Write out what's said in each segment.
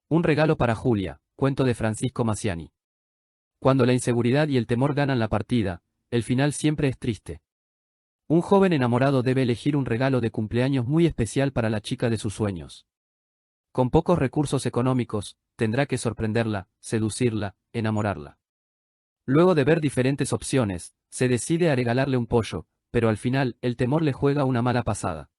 Un regalo para Julia, cuento de Francisco Maciani. Cuando la inseguridad y el temor ganan la partida, el final siempre es triste. Un joven enamorado debe elegir un regalo de cumpleaños muy especial para la chica de sus sueños. Con pocos recursos económicos, tendrá que sorprenderla, seducirla, enamorarla. Luego de ver diferentes opciones, se decide a regalarle un pollo, pero al final, el temor le juega una mala pasada.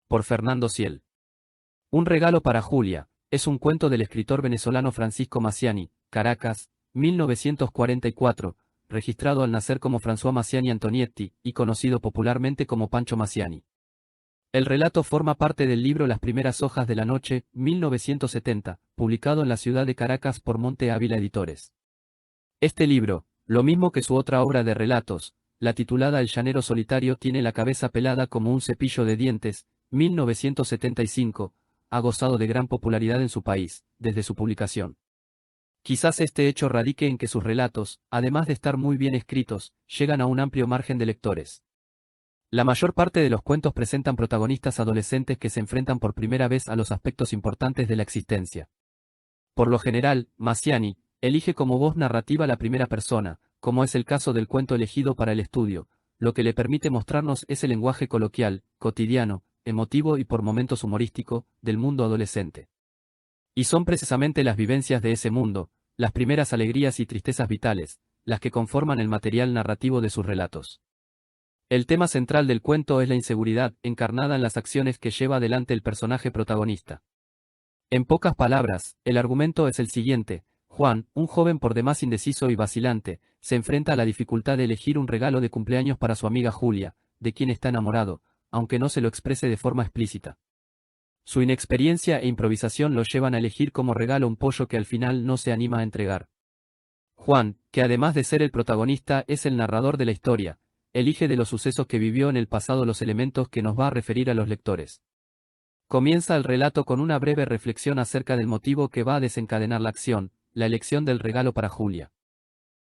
Por Fernando Ciel. Un regalo para Julia, es un cuento del escritor venezolano Francisco Maciani, Caracas, 1944, registrado al nacer como François Maciani Antonietti, y conocido popularmente como Pancho Maciani. El relato forma parte del libro Las primeras hojas de la noche, 1970, publicado en la ciudad de Caracas por Monte Ávila Editores. Este libro, lo mismo que su otra obra de relatos, la titulada El llanero solitario, tiene la cabeza pelada como un cepillo de dientes, 1975, ha gozado de gran popularidad en su país, desde su publicación. Quizás este hecho radique en que sus relatos, además de estar muy bien escritos, llegan a un amplio margen de lectores. La mayor parte de los cuentos presentan protagonistas adolescentes que se enfrentan por primera vez a los aspectos importantes de la existencia. Por lo general, Maciani elige como voz narrativa la primera persona, como es el caso del cuento elegido para el estudio, lo que le permite mostrarnos ese lenguaje coloquial, cotidiano, emotivo y por momentos humorístico, del mundo adolescente. Y son precisamente las vivencias de ese mundo, las primeras alegrías y tristezas vitales, las que conforman el material narrativo de sus relatos. El tema central del cuento es la inseguridad, encarnada en las acciones que lleva adelante el personaje protagonista. En pocas palabras, el argumento es el siguiente: Juan, un joven por demás indeciso y vacilante, se enfrenta a la dificultad de elegir un regalo de cumpleaños para su amiga Julia, de quien está enamorado, aunque no se lo exprese de forma explícita. Su inexperiencia e improvisación lo llevan a elegir como regalo un pollo que al final no se anima a entregar. Juan, que además de ser el protagonista es el narrador de la historia, elige de los sucesos que vivió en el pasado los elementos que nos va a referir a los lectores. Comienza el relato con una breve reflexión acerca del motivo que va a desencadenar la acción, la elección del regalo para Julia.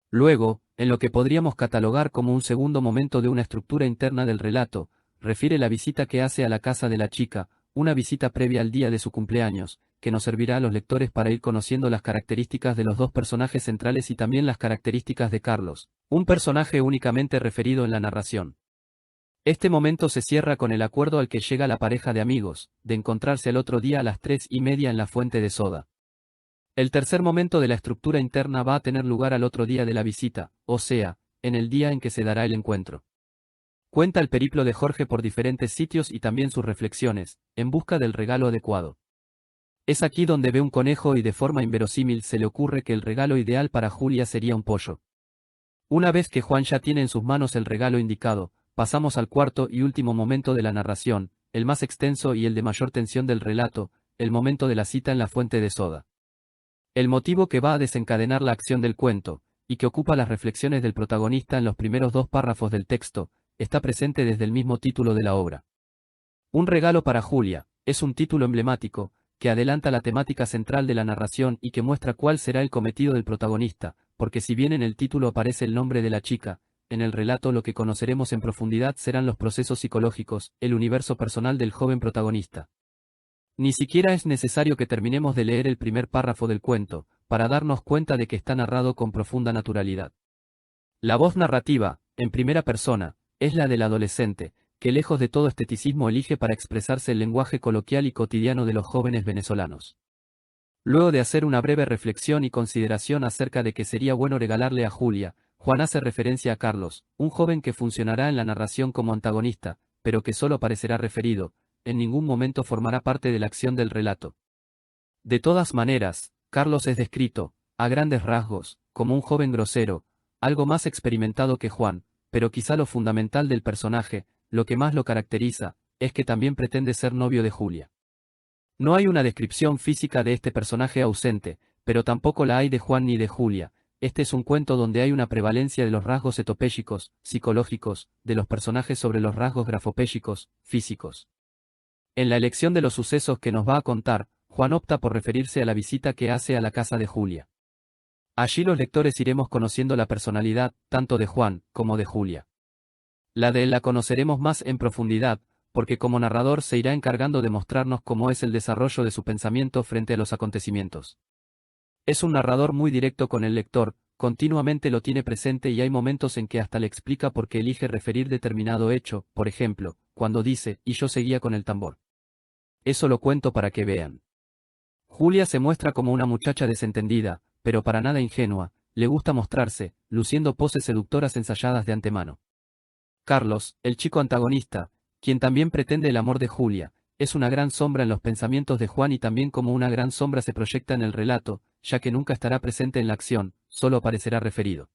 Luego, en lo que podríamos catalogar como un segundo momento de una estructura interna del relato, refiere la visita que hace a la casa de la chica, una visita previa al día de su cumpleaños, que nos servirá a los lectores para ir conociendo las características de los dos personajes centrales y también las características de Carlos, un personaje únicamente referido en la narración. Este momento se cierra con el acuerdo al que llega la pareja de amigos, de encontrarse el otro día a las 3:30 en la fuente de soda. El tercer momento de la estructura interna va a tener lugar al otro día de la visita, o sea, en el día en que se dará el encuentro. Cuenta el periplo de Jorge por diferentes sitios y también sus reflexiones, en busca del regalo adecuado. Es aquí donde ve un conejo y de forma inverosímil se le ocurre que el regalo ideal para Julia sería un pollo. Una vez que Juan ya tiene en sus manos el regalo indicado, pasamos al cuarto y último momento de la narración, el más extenso y el de mayor tensión del relato, el momento de la cita en la fuente de soda. El motivo que va a desencadenar la acción del cuento, y que ocupa las reflexiones del protagonista en los primeros 2 párrafos del texto, está presente desde el mismo título de la obra. Un regalo para Julia, es un título emblemático, que adelanta la temática central de la narración y que muestra cuál será el cometido del protagonista, porque si bien en el título aparece el nombre de la chica, en el relato lo que conoceremos en profundidad serán los procesos psicológicos, el universo personal del joven protagonista. Ni siquiera es necesario que terminemos de leer el primer párrafo del cuento, para darnos cuenta de que está narrado con profunda naturalidad. La voz narrativa, en primera persona, es la del adolescente, que lejos de todo esteticismo elige para expresarse el lenguaje coloquial y cotidiano de los jóvenes venezolanos. Luego de hacer una breve reflexión y consideración acerca de que sería bueno regalarle a Julia, Juan hace referencia a Carlos, un joven que funcionará en la narración como antagonista, pero que solo aparecerá referido, en ningún momento formará parte de la acción del relato. De todas maneras, Carlos es descrito, a grandes rasgos, como un joven grosero, algo más experimentado que Juan, pero quizá lo fundamental del personaje, lo que más lo caracteriza, es que también pretende ser novio de Julia. No hay una descripción física de este personaje ausente, pero tampoco la hay de Juan ni de Julia. Este es un cuento donde hay una prevalencia de los rasgos etopéxicos, psicológicos, de los personajes sobre los rasgos grafopéxicos, físicos. En la elección de los sucesos que nos va a contar, Juan opta por referirse a la visita que hace a la casa de Julia. Allí los lectores iremos conociendo la personalidad, tanto de Juan, como de Julia. La de él la conoceremos más en profundidad, porque como narrador se irá encargando de mostrarnos cómo es el desarrollo de su pensamiento frente a los acontecimientos. Es un narrador muy directo con el lector, continuamente lo tiene presente y hay momentos en que hasta le explica por qué elige referir determinado hecho, por ejemplo, cuando dice, y yo seguía con el tambor. Eso lo cuento para que vean. Julia se muestra como una muchacha desentendida, pero para nada ingenua, le gusta mostrarse, luciendo poses seductoras ensayadas de antemano. Carlos, el chico antagonista, quien también pretende el amor de Julia, es una gran sombra en los pensamientos de Juan y también como una gran sombra se proyecta en el relato, ya que nunca estará presente en la acción, solo aparecerá referido.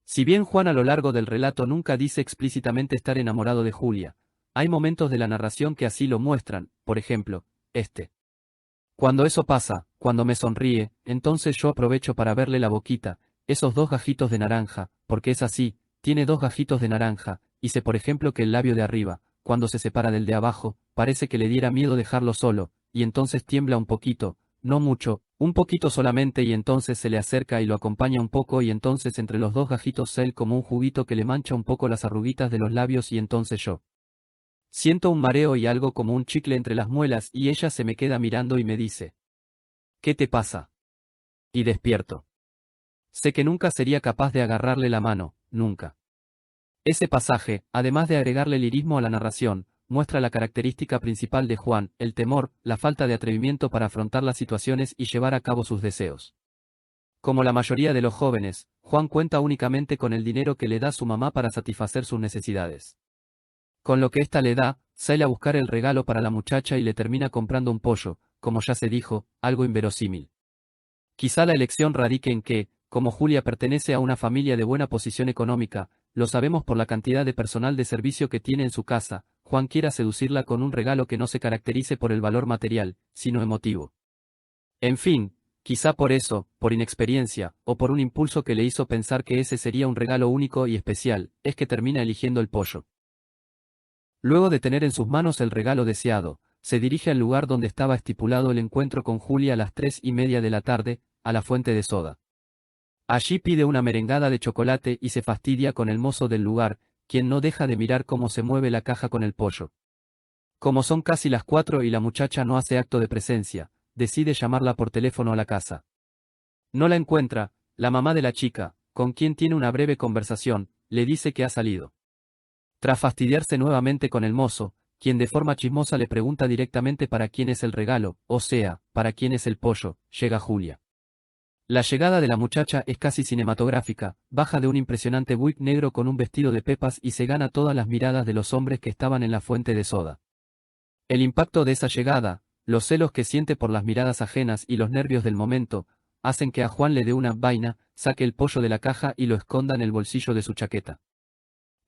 Si bien Juan a lo largo del relato nunca dice explícitamente estar enamorado de Julia, hay momentos de la narración que así lo muestran, por ejemplo, este. Cuando eso pasa, cuando me sonríe, entonces yo aprovecho para verle la boquita, esos dos gajitos de naranja, porque es así, tiene dos gajitos de naranja, y sé por ejemplo que el labio de arriba, cuando se separa del de abajo, parece que le diera miedo dejarlo solo, y entonces tiembla un poquito, no mucho, un poquito solamente y entonces se le acerca y lo acompaña un poco y entonces entre los dos gajitos él como un juguito que le mancha un poco las arruguitas de los labios y entonces yo. Siento un mareo y algo como un chicle entre las muelas y ella se me queda mirando y me dice: ¿qué te pasa? Y despierto. Sé que nunca sería capaz de agarrarle la mano, nunca. Ese pasaje, además de agregarle lirismo a la narración, muestra la característica principal de Juan, el temor, la falta de atrevimiento para afrontar las situaciones y llevar a cabo sus deseos. Como la mayoría de los jóvenes, Juan cuenta únicamente con el dinero que le da su mamá para satisfacer sus necesidades. Con lo que ésta le da, sale a buscar el regalo para la muchacha y le termina comprando un pollo, como ya se dijo, algo inverosímil. Quizá la elección radique en que, como Julia pertenece a una familia de buena posición económica, lo sabemos por la cantidad de personal de servicio que tiene en su casa, Juan quiera seducirla con un regalo que no se caracterice por el valor material, sino emotivo. En fin, quizá por eso, por inexperiencia, o por un impulso que le hizo pensar que ese sería un regalo único y especial, es que termina eligiendo el pollo. Luego de tener en sus manos el regalo deseado, se dirige al lugar donde estaba estipulado el encuentro con Julia a las 3:30 de la tarde, a la fuente de soda. Allí pide una merengada de chocolate y se fastidia con el mozo del lugar, quien no deja de mirar cómo se mueve la caja con el pollo. Como son casi las 4 y la muchacha no hace acto de presencia, decide llamarla por teléfono a la casa. No la encuentra, la mamá de la chica, con quien tiene una breve conversación, le dice que ha salido. Tras fastidiarse nuevamente con el mozo, quien de forma chismosa le pregunta directamente para quién es el regalo, o sea, para quién es el pollo, llega Julia. La llegada de la muchacha es casi cinematográfica, baja de un impresionante buick negro con un vestido de pepas y se gana todas las miradas de los hombres que estaban en la fuente de soda. El impacto de esa llegada, los celos que siente por las miradas ajenas y los nervios del momento, hacen que a Juan le dé una vaina, saque el pollo de la caja y lo esconda en el bolsillo de su chaqueta.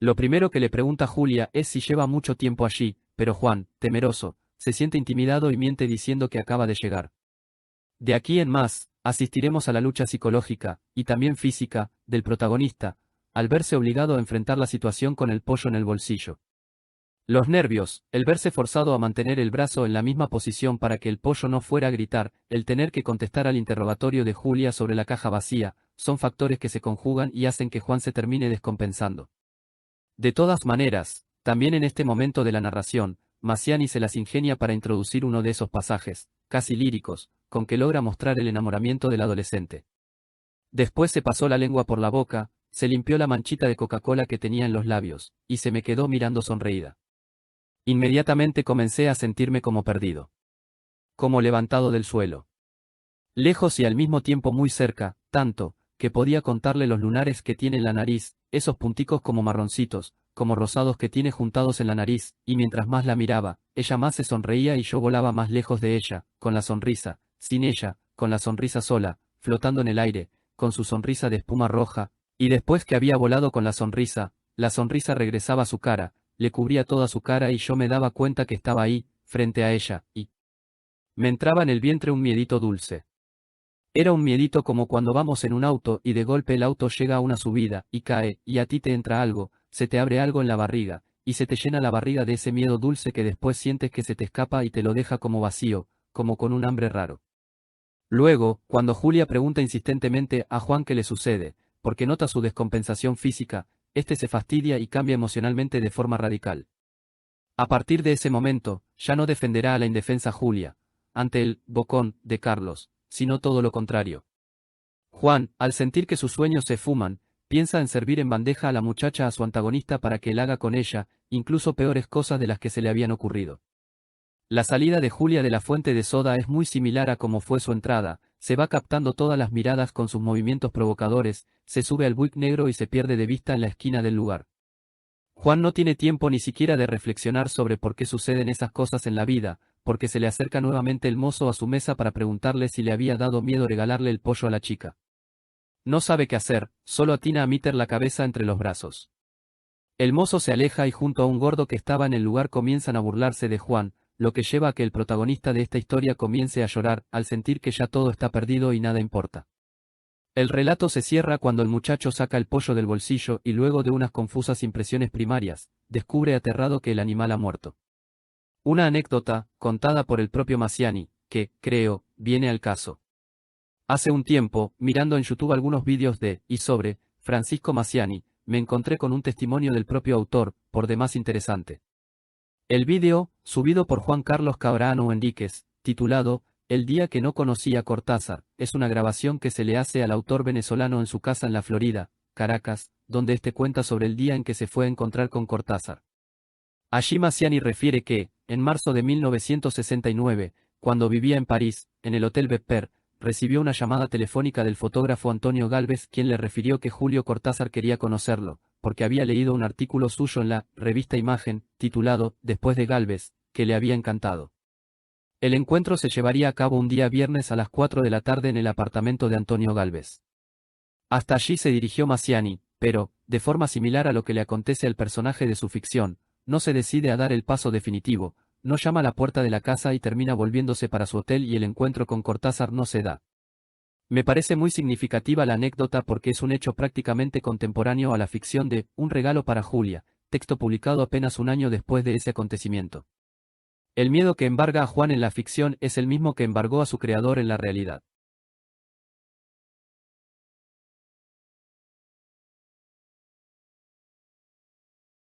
Lo primero que le pregunta Julia es si lleva mucho tiempo allí, pero Juan, temeroso, se siente intimidado y miente diciendo que acaba de llegar. De aquí en más, asistiremos a la lucha psicológica, y también física, del protagonista, al verse obligado a enfrentar la situación con el pollo en el bolsillo. Los nervios, el verse forzado a mantener el brazo en la misma posición para que el pollo no fuera a gritar, el tener que contestar al interrogatorio de Julia sobre la caja vacía, son factores que se conjugan y hacen que Juan se termine descompensando. De todas maneras, también en este momento de la narración, Massiani se las ingenia para introducir uno de esos pasajes, casi líricos, con que logra mostrar el enamoramiento del adolescente. Después se pasó la lengua por la boca, se limpió la manchita de Coca-Cola que tenía en los labios, y se me quedó mirando sonreída. Inmediatamente comencé a sentirme como perdido. Como levantado del suelo. Lejos y al mismo tiempo muy cerca, tanto, que podía contarle los lunares que tiene en la nariz, esos punticos como marroncitos, como rosados que tiene juntados en la nariz, y mientras más la miraba, ella más se sonreía y yo volaba más lejos de ella, con la sonrisa, sin ella, con la sonrisa sola, flotando en el aire, con su sonrisa de espuma roja, y después que había volado con la sonrisa regresaba a su cara, le cubría toda su cara y yo me daba cuenta que estaba ahí, frente a ella, y me entraba en el vientre un miedito dulce. Era un miedito como cuando vamos en un auto y de golpe el auto llega a una subida, y cae, y a ti te entra algo, se te abre algo en la barriga, y se te llena la barriga de ese miedo dulce que después sientes que se te escapa y te lo deja como vacío, como con un hambre raro. Luego, cuando Julia pregunta insistentemente a Juan qué le sucede, porque nota su descompensación física, este se fastidia y cambia emocionalmente de forma radical. A partir de ese momento, ya no defenderá a la indefensa Julia, ante el bocón de Carlos, sino todo lo contrario. Juan, al sentir que sus sueños se fuman, piensa en servir en bandeja a la muchacha a su antagonista para que él haga con ella, incluso peores cosas de las que se le habían ocurrido. La salida de Julia de la fuente de soda es muy similar a como fue su entrada, se va captando todas las miradas con sus movimientos provocadores, se sube al Buick negro y se pierde de vista en la esquina del lugar. Juan no tiene tiempo ni siquiera de reflexionar sobre por qué suceden esas cosas en la vida, porque se le acerca nuevamente el mozo a su mesa para preguntarle si le había dado miedo regalarle el pollo a la chica. No sabe qué hacer, solo atina a meter la cabeza entre los brazos. El mozo se aleja y junto a un gordo que estaba en el lugar comienzan a burlarse de Juan, lo que lleva a que el protagonista de esta historia comience a llorar, al sentir que ya todo está perdido y nada importa. El relato se cierra cuando el muchacho saca el pollo del bolsillo y luego de unas confusas impresiones primarias, descubre aterrado que el animal ha muerto. Una anécdota, contada por el propio Massiani, que, creo, viene al caso. Hace un tiempo, mirando en YouTube algunos vídeos de, y sobre, Francisco Massiani, me encontré con un testimonio del propio autor, por demás interesante. El vídeo, subido por Juan Carlos Cabrano Enríquez, titulado, El día que no conocí a Cortázar, es una grabación que se le hace al autor venezolano en su casa en la Florida, Caracas, donde este cuenta sobre el día en que se fue a encontrar con Cortázar. Allí Massiani refiere que, en marzo de 1969, cuando vivía en París, en el Hotel Vesper, recibió una llamada telefónica del fotógrafo Antonio Gálvez, quien le refirió que Julio Cortázar quería conocerlo, porque había leído un artículo suyo en la revista Imagen, titulado Después de Gálvez, que le había encantado. El encuentro se llevaría a cabo un día viernes a las 4 de la tarde en el apartamento de Antonio Gálvez. Hasta allí se dirigió Massiani, pero, de forma similar a lo que le acontece al personaje de su ficción, no se decide a dar el paso definitivo, no llama a la puerta de la casa y termina volviéndose para su hotel y el encuentro con Cortázar no se da. Me parece muy significativa la anécdota porque es un hecho prácticamente contemporáneo a la ficción de Un regalo para Julia, texto publicado apenas un año después de ese acontecimiento. El miedo que embarga a Juan en la ficción es el mismo que embargó a su creador en la realidad.